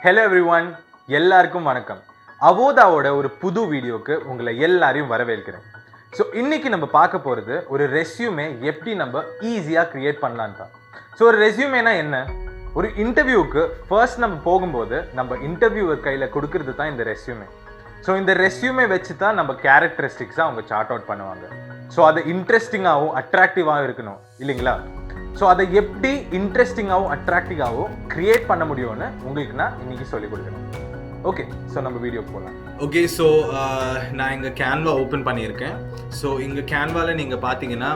Hello everyone, எல்லாருக்கும் வணக்கம். அவோதாவோட ஒரு புது வீடியோக்கு உங்களை எல்லாரையும் வரவேற்கிறேன். ஸோ இன்னைக்கு நம்ம பார்க்க போகிறது ஒரு ரெஸ்யூமே எப்படி நம்ம ஈஸியாக க்ரியேட் பண்ணலான்னு தான். ஸோ ஒரு ரெஸ்யூமேனா என்ன? ஒரு இன்டர்வியூக்கு ஃபர்ஸ்ட் நம்ம போகும்போது நம்ம இன்டர்வியூவர் கையில் கொடுக்கறது தான் இந்த ரெஸ்யூமே. ஸோ இந்த ரெஸ்யூமே வச்சு தான் நம்ம கேரக்டரிஸ்டிக்ஸாக அவங்க சார்ட் அவுட் பண்ணுவாங்க. ஸோ அது இன்ட்ரெஸ்டிங்காகவும் அட்ராக்டிவாகவும் இருக்கணும் இல்லைங்களா? ஸோ அதை எப்படி இன்ட்ரெஸ்டிங்காகவும் அட்ராக்டிவாகவும் க்ரியேட் பண்ண முடியும்னு உங்களுக்கு நான் இன்னைக்கு சொல்லிக் கொடுக்குறேன். ஓகே, ஸோ நம்ம வீடியோ போகலாம். ஓகே, ஸோ நான் இங்கே கேன்வா ஓப்பன் பண்ணியிருக்கேன். ஸோ இங்கே கேன்வாவில் நீங்கள் பார்த்தீங்கன்னா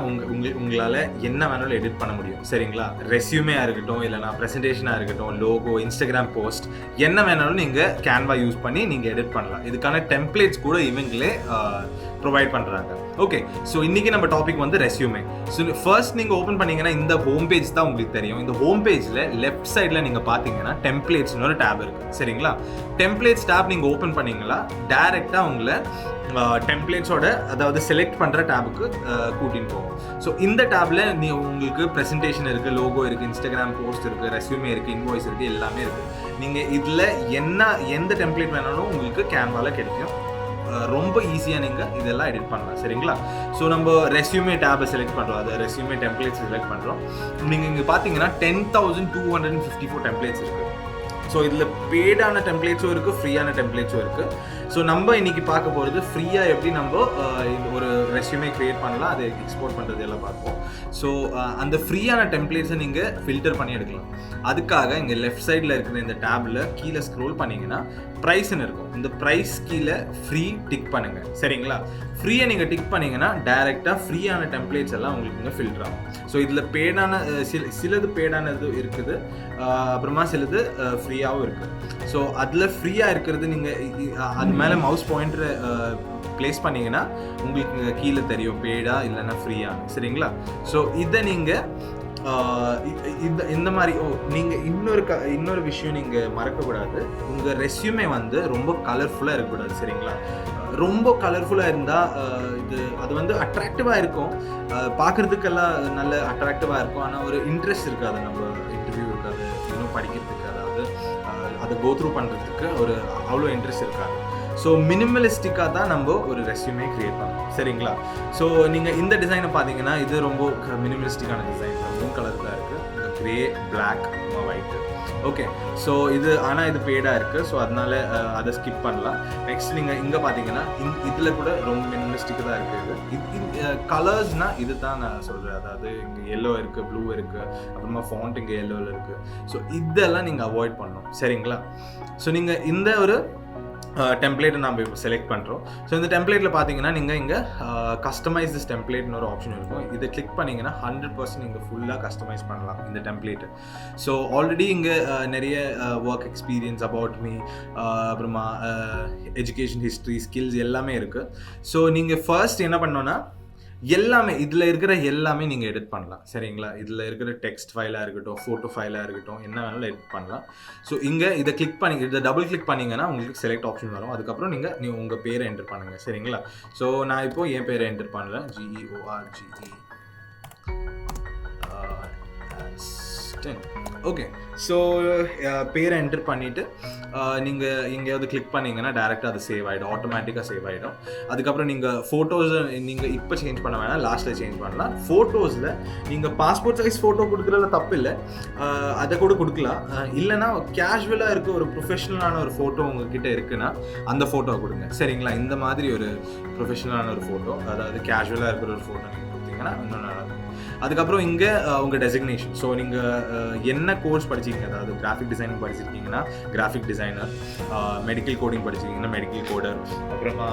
உங்களால் என்ன வேணாலும் எடிட் பண்ண முடியும், சரிங்களா? ரெஸ்யூமேயாக இருக்கட்டும், இல்லைனா ப்ரெசன்டேஷனாக இருக்கட்டும், லோகோ, இன்ஸ்டாகிராம் போஸ்ட், என்ன வேணாலும் நீங்கள் கேன்வா யூஸ் பண்ணி நீங்கள் எடிட் பண்ணலாம். இதுக்கான டெம்ப்ளேட்ஸ் கூட இவங்களே ப்ரொவைட் பண்ணுறாங்க. ஓகே, ஸோ இன்றைக்கி நம்ம டாபிக் வந்து ரெஸ்யூமே. ஸோ ஃபர்ஸ்ட் நீங்கள் ஓப்பன் பண்ணிங்கன்னா இந்த ஹோம் பேஜ் தான் உங்களுக்கு தெரியும். இந்த ஹோம் பேஜில் லெஃப்ட் சைடில் நீங்கள் பார்த்தீங்கன்னா டெம்ப்ளேட்ஸ்னு ஒரு டேப் இருக்குது, சரிங்களா? டெம்ப்ளேட்ஸ் டேப் நீங்கள் ஓப்பன் பண்ணிங்களா டைரெக்டாக உங்களை டெம்ப்ளேட்ஸோட, அதாவது செலக்ட் பண்ணுற டேபுக்கு கூட்டின்னு போகும். ஸோ இந்த டேப்பில் உங்களுக்கு ப்ரெசன்டேஷன் இருக்குது, லோகோ இருக்குது, இன்ஸ்டாகிராம் போஸ்ட் இருக்குது, ரெஸ்யூமே இருக்குது, இன்வாய்ஸ் இருக்குது, எல்லாமே இருக்குது. நீங்கள் இதில் எந்த டெம்ப்ளேட் வேணாலும் உங்களுக்கு கேன்வாவில் கிடைக்கும். ரொம்ப ஈஸியாக நீங்கள் இதெல்லாம் எடிட் பண்ணலாம், சரிங்களா? ஸோ நம்ம ரெஸ்யூமே டேபை செலக்ட் பண்ணுறோம், அது ரெஸ்யூமே டெம்ப்ளேட்ஸ் செலக்ட் பண்ணுறோம். நீங்கள் இங்கே பார்த்தீங்கன்னா 10,254 டெம்ப்ளேட்ஸ் இருக்குது. ஸோ இதில் பெய்டான டெம்ப்ளேட்ஸும் இருக்குது, ஃப்ரீயான டெம்ப்ளேட்ஸும் இருக்குது. ஸோ நம்ம இன்றைக்கி பார்க்க போகிறது ஃப்ரீயாக எப்படி நம்ம ஒரு ரெஸ்யூமே க்ரியேட் பண்ணலாம், அதை எக்ஸ்போர்ட் பண்ணுறது எல்லாம் பார்ப்போம். ஸோ அந்த ஃப்ரீயான டெம்ப்ளேட்ஸை நீங்கள் ஃபில்டர் பண்ணி எடுக்கலாம். அதுக்காக இங்கே லெஃப்ட் சைடில் இருக்கிற இந்த டேபில் கீழே ஸ்க்ரோல் பண்ணிங்கன்னா ப்ரைஸ்ன்னு இருக்கும். இந்த ப்ரைஸ் கீழே ஃப்ரீ டிக் பண்ணுங்கள், சரிங்களா? ஃப்ரீயை நீங்கள் டிக் பண்ணிங்கன்னா டைரெக்டாக ஃப்ரீயான டெம்ப்ளேட்ஸ் எல்லாம் உங்களுக்கு இங்கே ஃபில்டர் ஆகும். ஸோ இதில் பேடான சிலது பேடானது இருக்குது, அப்புறமா சிலது ஃப்ரீயாகவும் இருக்குது. ஸோ அதில் ஃப்ரீயாக இருக்கிறது நீங்கள் அது மேலே மவுஸ் பாயிண்டரை ப்ளேஸ் பண்ணிங்கன்னா உங்களுக்கு கீழே தெரியும் பேடா இல்லைன்னா ஃப்ரீயாக, சரிங்களா? ஸோ இதை நீங்கள் இந்த மாதிரி நீங்கள் இன்னொரு விஷயம் நீங்கள் மறக்கக்கூடாது. உங்கள் ரெஸ்யூமே வந்து ரொம்ப கலர்ஃபுல்லாக இருக்கக்கூடாது, சரிங்களா? ரொம்ப கலர்ஃபுல்லாக இருந்தால் அது வந்து அட்ராக்டிவாக இருக்கும், பார்க்குறதுக்கெல்லாம் நல்ல அட்ராக்டிவாக இருக்கும். ஆனால் ஒரு இன்ட்ரெஸ்ட் இருக்காது, நம்ம இன்டர்வியூ இருக்காது, இன்னும் படிக்கிறதுக்கு, அதாவது அதை கோ த்ரூ பண்ணுறதுக்கு ஒரு அவ்வளோ இன்ட்ரெஸ்ட் இருக்காது. ஸோ மினிமலிஸ்டிக்காக தான் நம்ம ஒரு ரெஸ்யூமே க்ரியேட் பண்ணணும், சரிங்களா? ஸோ நீங்கள் இந்த டிசைனை பார்த்தீங்கன்னா இது ரொம்ப மினிமலிஸ்டிக்கான டிசைன், மூணு கலர் தான் இருக்குது, grey, black, white. Okay, so ஆனால் இது பேடாக இருக்குது, ஸோ அதனால அதை ஸ்கிப் பண்ணலாம். நெக்ஸ்ட் நீங்கள் இங்கே பார்த்தீங்கன்னா இதில் கூட ரொம்ப மினிமலிஸ்டிக்கு தான் இருக்குது. இது கலர்ஸ்னால் இது தான் நான் சொல்கிறேன், அதாவது இங்கே எல்லோ இருக்குது, ப்ளூ இருக்குது, அப்புறமா ஃபாண்ட் இங்கே எல்லோவில் இருக்குது. ஸோ இதெல்லாம் நீங்கள் அவாய்ட் பண்ணணும், சரிங்களா? ஸோ நீங்கள் இந்த ஒரு டெம்ப்ளேட்டை நம்ம இப்போ செலக்ட் பண்ணுறோம். ஸோ இந்த டெம்ப்ளேட்டில் பார்த்தீங்கன்னா நீங்கள் இங்கே கஸ்டமைஸ் திஸ் டெம்ப்ளேட்னு ஒரு ஆப்ஷன் இருக்கும். இதை கிளிக் பண்ணிங்கன்னா 100% நீங்கள் ஃபுல்லாக கஸ்டமைஸ் பண்ணலாம் இந்த டெம்ப்ளேட்டு. ஸோ ஆல்ரெடி இங்கே நிறைய ஒர்க் எக்ஸ்பீரியன்ஸ், அபவுட் மீ, அப்புறமா எஜுகேஷன் ஹிஸ்ட்ரி, ஸ்கில்ஸ் எல்லாமே இருக்குது. ஸோ நீங்கள் ஃபர்ஸ்ட் என்ன பண்ணோன்னா எல்லாமே இதில் இருக்கிற எல்லாமே நீங்கள் எடிட் பண்ணலாம், சரிங்களா? இதில் இருக்கிற டெக்ஸ்ட் ஃபைலாக இருக்கட்டும், ஃபோட்டோ ஃபைலாக இருக்கட்டும், என்ன வேணாலும் எடிட் பண்ணலாம். ஸோ இங்கே இதை கிளிக் பண்ணி இதை டபுள் கிளிக் பண்ணிங்கன்னா உங்களுக்கு செலக்ட் ஆப்ஷன் வரும். அதுக்கப்புறம் நீங்கள் உங்கள் பேரை என்டர் பண்ணுங்கள், சரிங்களா? ஸோ நான் இப்போது என் பேரை என்டர் பண்ணுறேன், GEORGE. ஓகே, ஸோ பேரை என்டர் பண்ணிவிட்டு நீங்கள் எங்கேயாவது கிளிக் பண்ணிங்கன்னா டேரெக்டாக அது சேவ் ஆகிடும், ஆட்டோமேட்டிக்காக சேவ் ஆகிடும். அதுக்கப்புறம் நீங்கள் ஃபோட்டோஸை நீங்கள் இப்போ சேஞ்ச் பண்ண வேணாம், லாஸ்ட்டில் சேஞ்ச் பண்ணலாம். ஃபோட்டோஸில் நீங்கள் பாஸ்போர்ட் சைஸ் ஃபோட்டோ கொடுக்குறதுல தப்பு இல்லை, அதை கூட கொடுக்கலாம். இல்லைனா கேஷுவலாக இருக்க ஒரு ப்ரொஃபஷனலான ஒரு ஃபோட்டோ உங்ககிட்ட இருக்குன்னா அந்த ஃபோட்டோ கொடுங்க, சரிங்களா? இந்த மாதிரி ஒரு ப்ரொஃபஷனலான ஒரு ஃபோட்டோ, அதாவது கேஷுவலாக இருக்கிற ஒரு ஃபோட்டோ நீங்கள் கொடுத்தீங்கன்னா இன்னும் நல்லா இருக்கும். அதுக்கப்புறம் இங்கே உங்கள் டெசிக்னேஷன். ஸோ நீங்கள் என்ன கோர்ஸ் படிச்சிருக்கீங்க, அதாவது கிராஃபிக் டிசைனிங் படிச்சிருக்கீங்கன்னா கிராஃபிக் டிசைனர், மெடிக்கல் கோடிங் படிச்சிருக்கீங்கன்னா மெடிக்கல் கோடர், அப்புறமா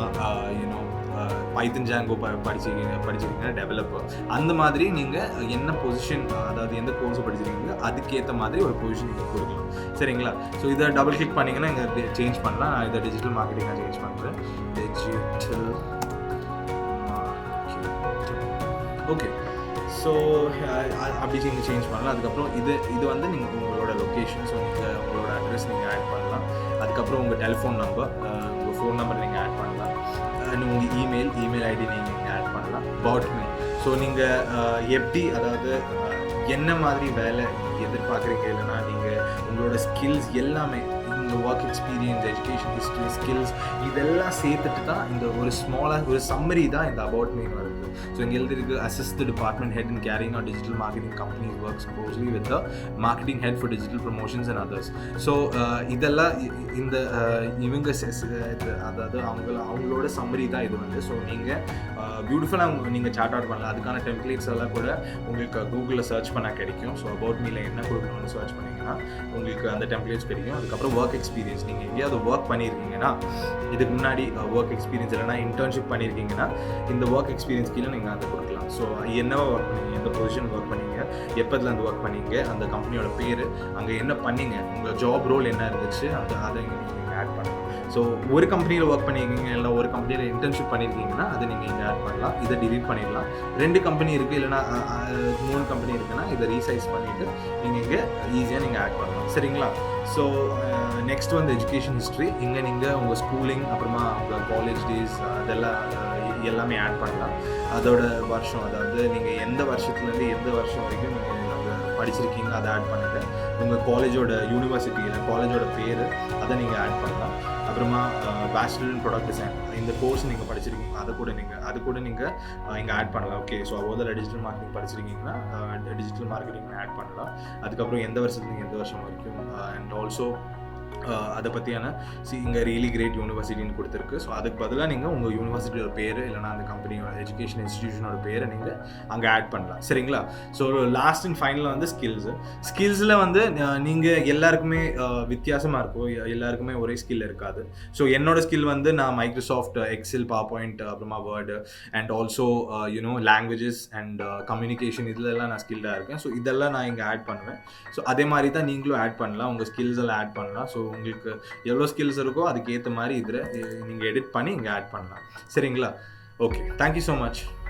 பைத்தன் ஜாங்கோ படிச்சிருக்கீங்கன்னா டெவலப்பர். அந்த மாதிரி நீங்கள் என்ன பொசிஷன், அதாவது எந்த கோர்ஸ் படிச்சிருக்கீங்க அதுக்கேற்ற மாதிரி ஒரு பொசிஷன் நீங்கள் கொடுக்கலாம், சரிங்களா? ஸோ இதை டபுள் கிளிக் பண்ணிங்கன்னா இங்கே சேஞ்ச் பண்ணலாம். நான் இதை டிஜிட்டல் மார்க்கெட்டிங் நான் சேஞ்ச் பண்ணுறேன், டிஜிட்டல் மார்க்கெட்டிங். ஓகே, ஸோ அப்படி நீங்கள் சேஞ்ச் பண்ணலாம். அதுக்கப்புறம் இது வந்து நீங்கள் உங்களோட லொக்கேஷன், ஸோ நீங்கள் உங்களோட அட்ரஸ் நீங்கள் ஆட் பண்ணலாம். அதுக்கப்புறம் உங்கள் டெலிஃபோன் நம்பர், உங்கள் ஃபோன் நம்பர் நீங்கள் ஆட் பண்ணலாம். உங்கள் இமெயில் ஐடி நீங்கள் ஆட் பண்ணலாம். அபவுட் மீ, ஸோ நீங்கள் எப்படி, அதாவது என்ன மாதிரி வேலை எதிர்பார்க்குறீங்க, இல்லைனா நீங்கள் உங்களோட ஸ்கில்ஸ் எல்லாமே உங்கள் work experience, education history, skills இதெல்லாம் சேர்த்துட்டு தான் இந்த ஒரு ஸ்மாலாக ஒரு சம்மரி தான் இந்த அபவுட் மீ வருது. ஸோ இங்கே எழுதிருக்கு assist the department head in carrying out digital marketing companies works closely with the marketing head for digital promotions and others. So இதெல்லாம் இந்த இவங்க அதாவது அவங்களோட சம்மரி தான் இது வந்து. ஸோ நீங்கள் பியூட்டிஃபுல்லாக நீங்கள் சார்ட் அவுட் பண்ணலாம். அதுக்கான டெம்ப்ளேட்ஸ் எல்லாம் கூட உங்களுக்கு கூகுளில் சர்ச் பண்ணால் கிடைக்கும். ஸோ அபவுட் மீல என்ன கொடுக்கணும்னு சர்ச் பண்ணிங்கன்னா உங்களுக்கு அந்த டெம்ப்ளேட்ஸ் கிடைக்கும். அதுக்கப்புறம் ஒர்க் எக்ஸ்பீரியன்ஸ், நீங்கள் எங்கேயாவது ஒர்க் பண்ணியிருக்கீங்கன்னா, இதுக்கு முன்னாடி ஒர்க் எக்ஸ்பீரியன்ஸ் இல்லைனா இன்டர்ன்ஷிப் பண்ணியிருக்கீங்கன்னா இந்த ஒர்க் எக்ஸ்பீரியன்ஸ் கீழே நீங்கள் அதை கொடுக்கலாம். ஸோ என்னவா ஒர்க் பண்ணீங்க, எந்த பொசிஷன் ஒர்க் பண்ணீங்க, எப்போதுலேருந்து ஒர்க் பண்ணீங்க, அந்த கம்பெனியோட பேர், அங்கே என்ன பண்ணீங்க, உங்கள் ஜாப் ரோல் என்ன இருந்துச்சு, அதை நீங்கள் ஆட் பண்ணலாம். ஸோ ஒரு கம்பெனியில் ஒர்க் பண்ணியிருக்கீங்க இல்லை ஒரு கம்பெனியில் இன்டர்ன்ஷிப் பண்ணியிருக்கீங்கன்னா அதை நீங்கள் இங்கே ஆட் பண்ணலாம். இதை டிலீட் பண்ணிடலாம். 2 கம்பெனி இருக்குது இல்லைனா 3 கம்பெனி இருக்குன்னா இதை ரீசைஸ் பண்ணிவிட்டு நீங்கள் இங்கே ஈஸியாக நீங்கள் ஆட் பண்ணலாம். சரிங்களா? ஸோ நெக்ஸ்ட் வந்து எஜுகேஷன் ஹிஸ்ட்ரி. இங்கே நீங்கள் உங்கள் ஸ்கூலிங், அப்புறமா உங்கள் காலேஜ் டேஸ் அதெல்லாம் எல்லாமே ஆட் பண்ணலாம். அதோட வருஷம், அதாவது நீங்கள் எந்த வருஷத்துலேருந்து எந்த வருஷம் வரைக்கும் நீங்கள் படிச்சிருக்கீங்க அதை ஆட் பண்ணுங்கள். உங்கள் காலேஜோட யூனிவர்சிட்டி இல்லை காலேஜோட பேர் அதை நீங்கள் ஆட் பண்ணலாம். அப்புறமா பேச்சுலர் இன் ப்ராடக்ட் டிசைன் இந்த கோர்ஸ் நீங்கள் படிச்சிருக்கீங்க அது கூட நீங்கள் இங்கே ஆட் பண்ணலாம். ஓகே, ஸோ அவோதா டிஜிட்டல் மார்க்கெட்டிங் படிச்சிருக்கீங்கன்னா டிஜிட்டல் மார்க்கெட்டிங் ஆட் பண்ணலாம். அதுக்கப்புறம் எந்த வருஷத்துக்கு எந்த வருஷம் வரைக்கும் அண்ட் ஆல்சோ அதை பற்றியான இங்கே ரியலி கிரேட் யூனிவர்சிட்டின்னு கொடுத்துருக்கு. ஸோ அதுக்கு பதிலாக நீங்கள் உங்கள் யூனிவர்சிட்டியோட பேர் இல்லைனா அந்த கம்பெனியோட எஜுகேஷன் இன்ஸ்டிடியூஷனோட பேரை நீங்கள் அங்கே ஆட் பண்ணலாம். சரிங்களா? ஸோ லாஸ்ட் அண்ட் ஃபைனலாக வந்து ஸ்கில்ஸில் வந்து நீங்கள் எல்லாருக்குமே வித்தியாசமாக இருக்கும், எல்லாருக்குமே ஒரே ஸ்கில் இருக்காது. ஸோ என்னோட ஸ்கில் வந்து நான் மைக்ரோசாஃப்ட் எக்ஸல், பவர் பாயிண்ட், அப்புறமா word and also languages and communication இதெல்லாம் நான் ஸ்கில்டாக இருக்கேன். ஸோ இதெல்லாம் நான் இங்கே ஆட் பண்ணுவேன். ஸோ அதே மாதிரி தான் நீங்களும் ஆட் பண்ணலாம், உங்கள் ஸ்கில்ஸ் எல்லாம் ஆட் பண்ணலாம். ஸோ உங்களுக்கு எவ்வளோ ஸ்கில்ஸ் இருக்கோ அதுக்கேற்ற மாதிரி இதில் நீங்கள் எடிட் பண்ணி இங்கே ஆட் பண்ணலாம். சரிங்களா? Okay, thank you so much.